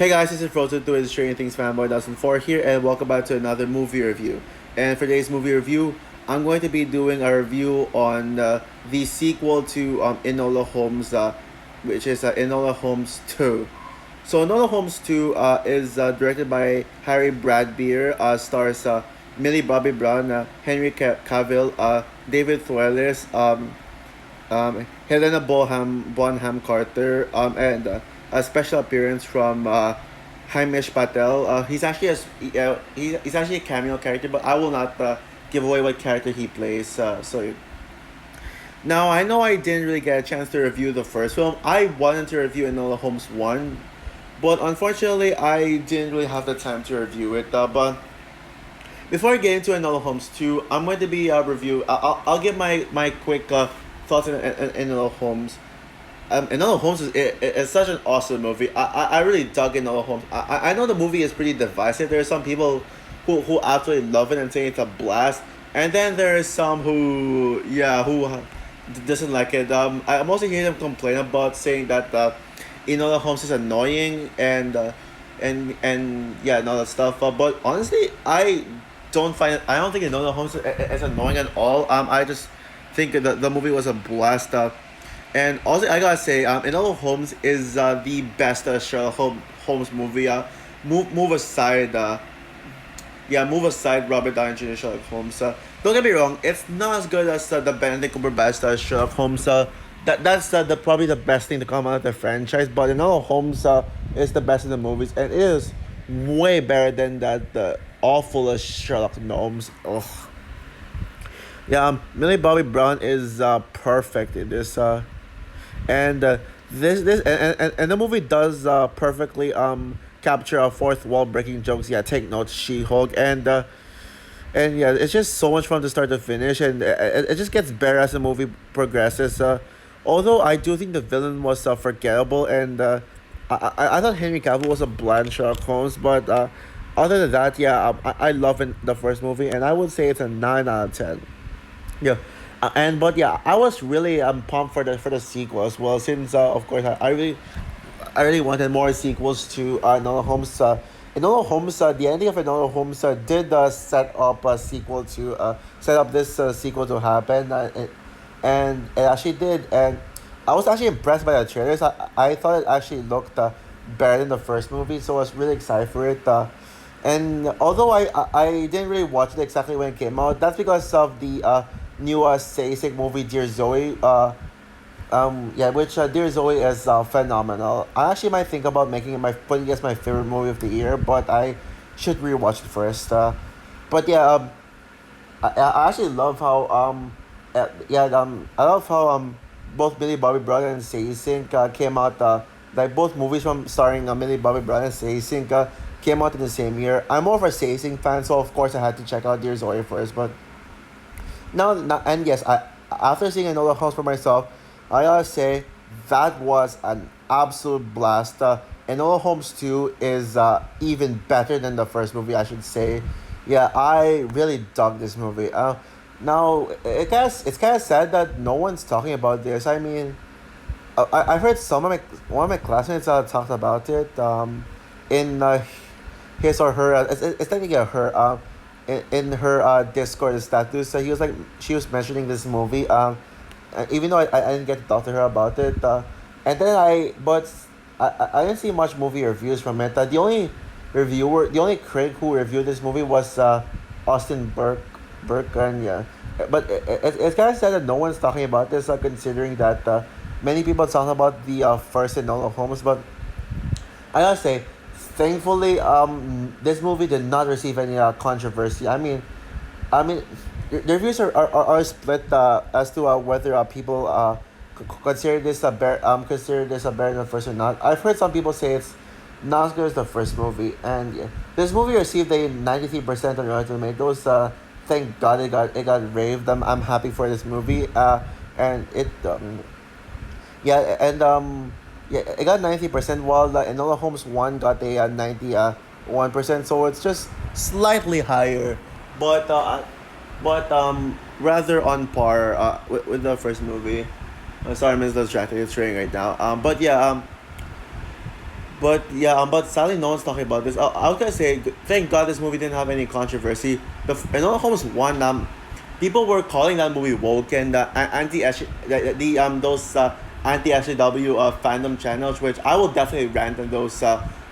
Hey guys, this is Frozen 2 is Stranger Things Fanboy 2004 here, and welcome back to another movie review. And for today's movie review, I'm going to be doing a review on the sequel to Enola Holmes, which is Enola Holmes 2. So Enola Holmes 2 is directed by Harry Bradbeer, stars Millie Bobby Brown, Henry Cavill, David Thewlis, Helena Bonham Carter, and a special appearance from Hamish Patel. He's actually a cameo character, but I will not give away what character he plays. So now I know I didn't really get a chance to review the first film. I wanted to review Enola Holmes 1, but unfortunately I didn't really have the time to review it. But before I get into Enola Holmes 2, I'm going to be review. I'll give my quick thoughts on Enola Holmes. Enola Holmes is such an awesome movie. I really dug Enola Holmes. I know the movie is pretty divisive. There are some people who absolutely love it and say it's a blast, and then there is some who doesn't like it. I mostly hear them complain about saying that Enola Holmes is annoying and yeah, and all that stuff. But honestly, I don't think Enola Holmes is annoying at all. I just think the movie was a blast. And also, I gotta say, Enola Holmes is the best Holmes movie. Move aside, move aside Robert Downey Jr. Sherlock Holmes. Don't get me wrong, it's not as good as the Benedict Cumberbatch Sherlock Holmes. That's the probably the best thing to come out of the franchise. But Enola Holmes is the best in the movies, and it is way better than that the awful Sherlock Holmes. Ugh. Yeah, Millie Bobby Brown is perfect in this. And and the movie does perfectly capture fourth wall breaking jokes. Yeah, take notes, She Hulk, and yeah, it's just so much fun to start to finish, and it just gets better as the movie progresses. Although I do think the villain was forgettable, and I thought Henry Cavill was a bland Sherlock Holmes, but other than that, yeah, I love the first movie, and I would say it's a 9 out of 10. Yeah, and but yeah, I was really pumped for the sequel as well, since of course I really wanted more sequels to Enola Holmes. Enola Holmes, the ending of Enola Holmes did set up a sequel to set up this sequel to happen, and it actually did, and I was actually impressed by the trailers. I thought it actually looked better than the first movie, so I was really excited for it. And although I didn't really watch it exactly when it came out, that's because of the new Sasek movie Dear Zoe. Yeah, which Dear Zoe is phenomenal. I actually might think about making it my putting it as my favorite movie of the year, but I should rewatch it first. But yeah, I actually love how I love how both Millie Bobby Brown and Sasek came out. Like both movies from starring Millie Bobby Brown and Sasek came out in the same year. I'm more of a Sasek fan, so of course I had to check out Dear Zoe first. But now, and yes, I after seeing Enola Holmes for myself, I gotta say that was an absolute blast. Enola Holmes 2 is even better than the first movie, I should say. Yeah, I really dug this movie. Now it's kind of sad that no one's talking about this. I mean, I've heard one of my classmates talked about it. In his or her it's technically a her in her Discord status. He was like she was mentioning this movie. Even though I didn't get to talk to her about it. And then I didn't see much movie reviews from it. The only critic who reviewed this movie was Austin Burke, and yeah. But it's kind of sad that no one's talking about this, considering that many people talk about the first Enola Holmes. But I gotta say, thankfully, this movie did not receive any controversy. I mean, the reviews are split as to whether people consider this a better than the first or not. I've heard some people say it's not as good as the first movie, and yeah, this movie received a 93% on Rotten Tomatoes. Thank God it got raved. I'm happy for this movie. And it yeah and yeah, it got 90%, while Enola Holmes 1 got a 91%, so it's just slightly higher, but rather on par with the first movie. Sorry, I'm distracted. It's raining right now. But yeah, But yeah, but sadly, no one's talking about this. I was gonna say, thank God this movie didn't have any controversy. Enola Holmes one, people were calling that movie woke and anti those anti SJW fandom channels, which I will definitely rant on those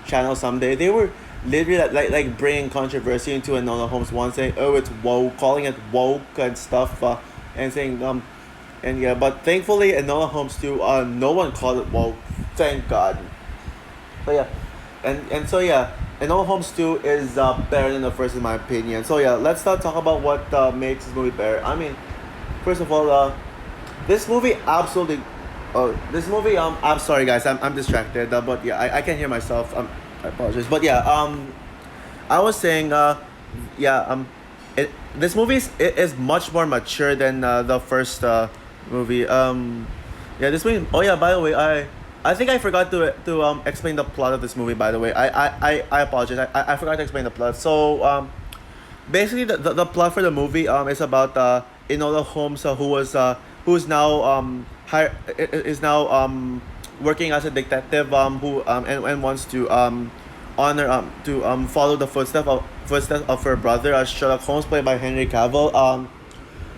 channels someday. They were literally bringing controversy into Enola Holmes one, saying, oh, it's woke, calling it woke and stuff, and saying and yeah, but thankfully Enola Holmes two, no one called it woke, thank God. But yeah, and so yeah, Enola Holmes 2 is better than the first in my opinion. So yeah, let's start talk about what makes this movie better. I mean, first of all, this movie absolutely. Oh, this movie. I'm sorry guys, I'm distracted. But yeah, I can't hear myself. I apologize. But yeah, I was saying, yeah, this movie is much more mature than the first movie. Yeah, this movie. Oh yeah, by the way, I think I forgot to explain the plot of this movie. By the way, I apologize. I forgot to explain the plot. So basically the plot for the movie is about Enola Holmes, who's now is now working as a detective, who and wants to honor to follow the footsteps of her brother, Sherlock Holmes, played by Henry Cavill.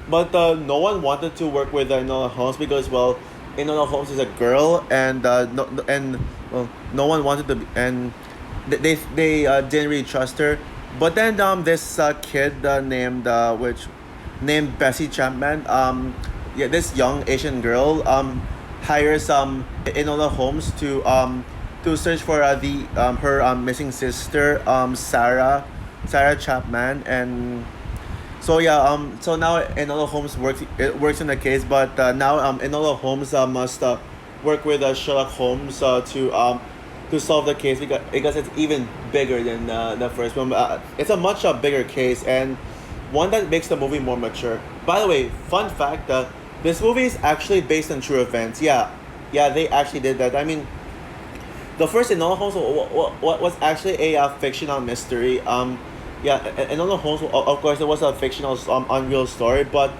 But no one wanted to work with Enola Holmes because, well, Enola Holmes is a girl, and well, no one wanted to, and they didn't really trust her. But then this kid named Bessie Chapman, yeah, this young Asian girl hires Enola Holmes to search for the her missing sister, Sarah Chapman. And so yeah, so now Enola Holmes works in the case, but now Enola Holmes must work with Sherlock Holmes to solve the case, because it's even bigger than the first one. It's a much bigger case, and one that makes the movie more mature. By the way, fun fact: this movie is actually based on true events. Yeah, yeah, they actually did that. I mean, the first Enola Holmes was actually a fictional mystery. Yeah, Enola Holmes, of course, it was a fictional, unreal story, but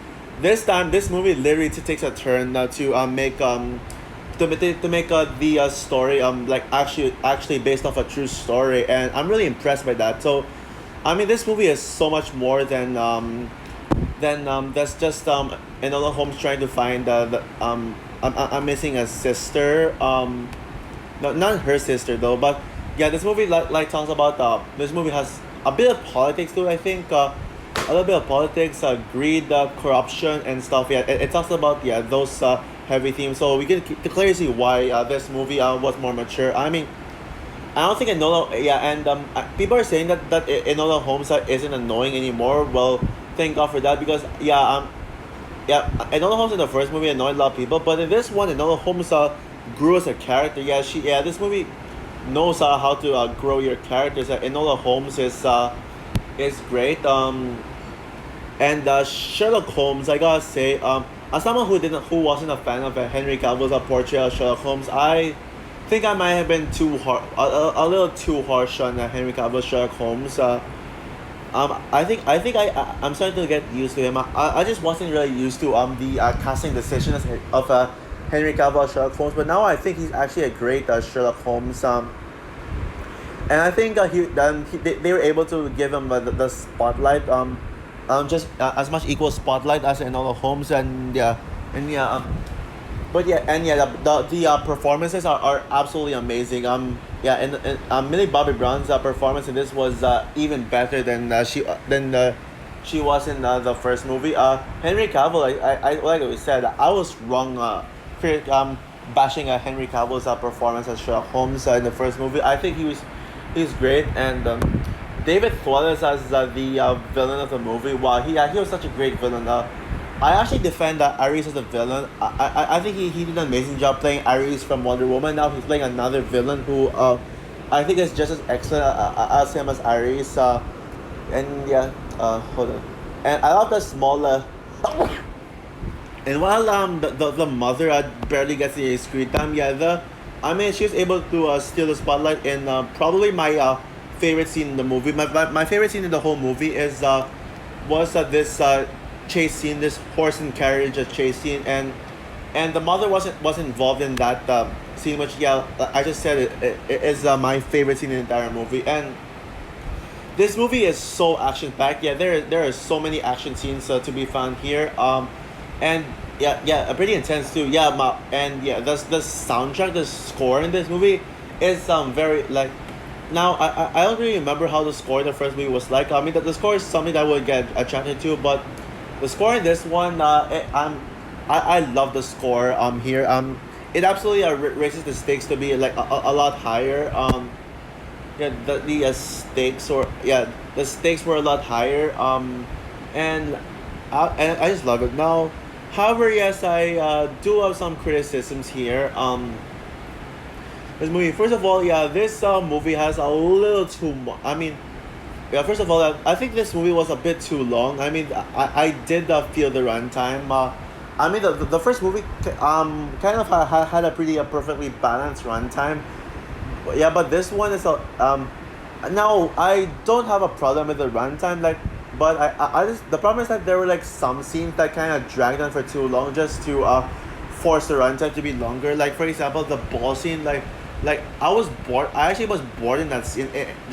this time, this movie literally takes a turn to make to make the story like actually based off a true story, and I'm really impressed by that. So, I mean, this movie is so much more than that's just Enola Holmes trying to find I'm missing a sister. No, not her sister though, but yeah, this movie like talks about this movie has a bit of politics too. I think a little bit of politics, greed, corruption, and stuff. Yeah, it talks about, yeah, those heavy themes. So we can clearly see why this movie was more mature. I mean, I don't think Enola. Yeah, and people are saying that Enola Holmes isn't annoying anymore. Well, thank God for that, because yeah, Enola Holmes in the first movie annoyed a lot of people, but in this one, Enola Holmes grew as a character. Yeah, this movie knows how to grow your characters. Enola Holmes is great. And Sherlock Holmes, I gotta say, as someone who wasn't a fan of Henry Cavill's portrayal of Sherlock Holmes, I think I might have been a little too harsh on Henry Cavill's Sherlock Holmes. I'm starting to get used to him. I just wasn't really used to the casting decisions of Henry Cavill as Sherlock Holmes, but now I think he's actually a great Sherlock Holmes. And I think they were able to give him the spotlight, just as much equal spotlight as Enola Holmes. And yeah, but yeah, and yeah, the performances are absolutely amazing. Yeah, and Millie Bobby Brown's performance in this was even better than she was in the first movie. Henry Cavill, I like we said, I was wrong. Bashing Henry Cavill's performance as Sherlock Holmes in the first movie. I think he's great, and David Thewlis as the villain of the movie. Wow, he was such a great villain. I actually defend Ares as a villain. I think he did an amazing job playing Ares from Wonder Woman. Now he's playing another villain who I think is just as excellent as him as Ares. And yeah, hold on. And I love the smaller. And while the mother barely gets any screen time, yeah, I mean, she was able to steal the spotlight in probably my favorite scene in the movie. My favorite scene in the whole movie was this chase scene, this horse and carriage chase scene, and the mother wasn't involved in that scene, which yeah, I just said it is my favorite scene in the entire movie. And this movie is so action packed. Yeah, there are so many action scenes to be found here. And yeah, pretty intense too. Yeah, and yeah, the soundtrack, the score in this movie is very like. Now I don't really remember how the score in the first movie was like. I mean, the score is something that I would get attracted to, but the score in this one, I love the score here. It absolutely raises the stakes to be like a lot higher. Yeah, the stakes or yeah, the stakes were a lot higher. And and I just love it. Now, however, yes, I do have some criticisms here. This movie, first of all, yeah, this movie has a little too much. I mean, yeah, first of all, I think this movie was a bit too long. I mean, I did feel the runtime. I mean, the first movie kind of had a pretty perfectly balanced runtime. Yeah, but this one is a now I don't have a problem with the runtime, like, but I just the problem is that there were like some scenes that kind of dragged on for too long just to force the runtime to be longer. Like for example, the ball scene, like I was bored. I actually was bored in that scene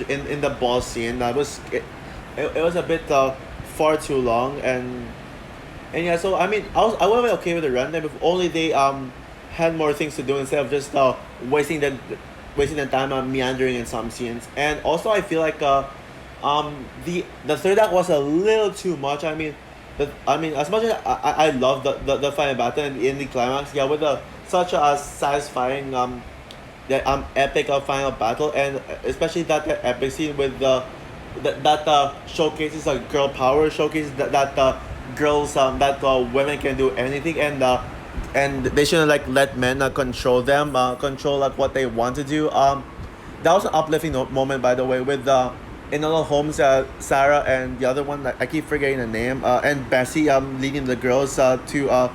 in the ball scene. It was a bit far too long. And yeah, so I mean, I would have been okay with the runtime if only they had more things to do instead of just wasting the wasting the time on meandering in some scenes. And also, I feel like the third act was a little too much. I mean, as much as I love the final battle and in the climax, yeah, with the such a satisfying epic final battle, and especially that epic scene with that showcases girl power, showcases that girls that women can do anything, and they shouldn't like let men control them, control like what they want to do. That was an uplifting moment, by the way, with Enola Holmes, Sarah, and the other one, like, I keep forgetting the name, and Bessie leading the girls to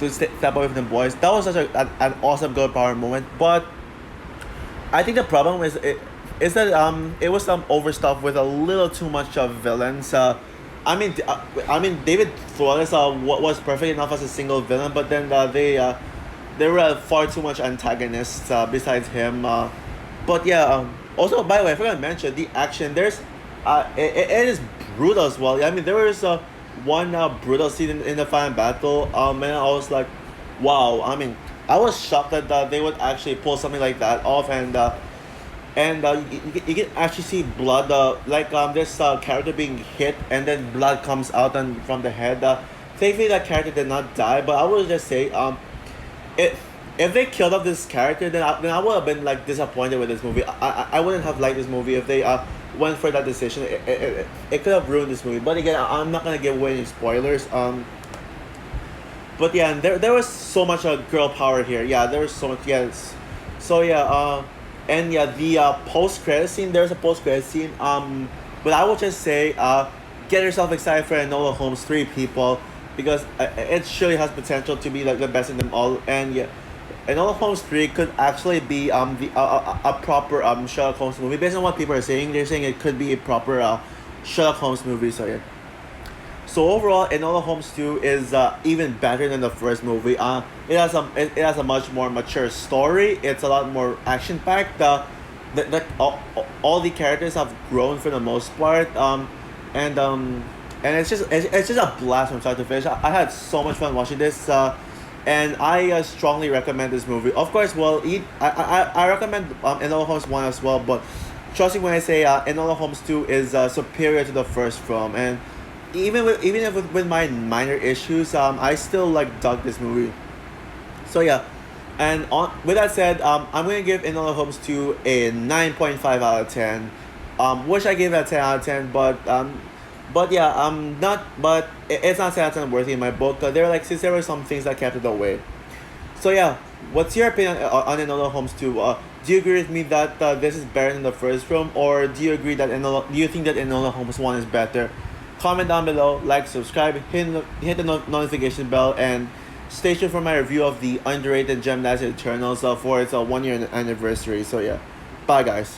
step away from the boys. That was such an awesome girl power moment. But I think the problem is that it was overstuffed with a little too much villains. I mean David Flores was perfect enough as a single villain, but then there were far too much antagonists besides him. But yeah, also by the way, I forgot to mention the action. It is brutal as well. I mean, there was one brutal scene in the final battle. And I was like, wow. I mean, I was shocked that they would actually pull something like that off, and you can actually see blood. Like this character being hit, and then blood comes out and from the head. Thankfully, that character did not die. But I would just say, if they killed off this character, then I would have been like disappointed with this movie. I wouldn't have liked this movie if they went for that decision. It could have ruined this movie. But again, I'm not gonna give away any spoilers. But yeah, and there was so much girl power here. Yeah, there was so much. Yes, so yeah. And yeah, the post credit scene. There's a post credit scene. But I would just say, get yourself excited for Enola Holmes 3, people, because it surely has potential to be like the best in them all. And yeah, Enola Holmes 3 could actually be a proper Sherlock Holmes movie. Based on what people are saying, they're saying it could be a proper Sherlock Holmes movie. So yeah. So overall, Enola Holmes 2 is even better than the first movie. It has a much more mature story. It's a lot more action packed. All the characters have grown for the most part. And it's just a blast from start to finish. I had so much fun watching this. And I strongly recommend this movie. Of course, well, I recommend Enola Holmes 1 as well, but trust me when I say Enola Holmes 2 is superior to the first film. And even if with my minor issues, I still like dug this movie. So yeah, and with that said, I'm gonna give Enola Holmes 2 a 9.5 out of 10. Wish I gave that 10 out of 10, but yeah, it's not 10 out of 10 worthy in my book. Since there were some things that kept it away. So yeah, what's your opinion on Enola Holmes 2? Do you agree with me that this is better than the first film, or do you agree that do you think that Enola Holmes 1 is better? Comment down below, like, subscribe, hit the notification bell, and stay tuned for my review of the underrated Gem Knights Eternals for its 1 year anniversary. So yeah, bye guys.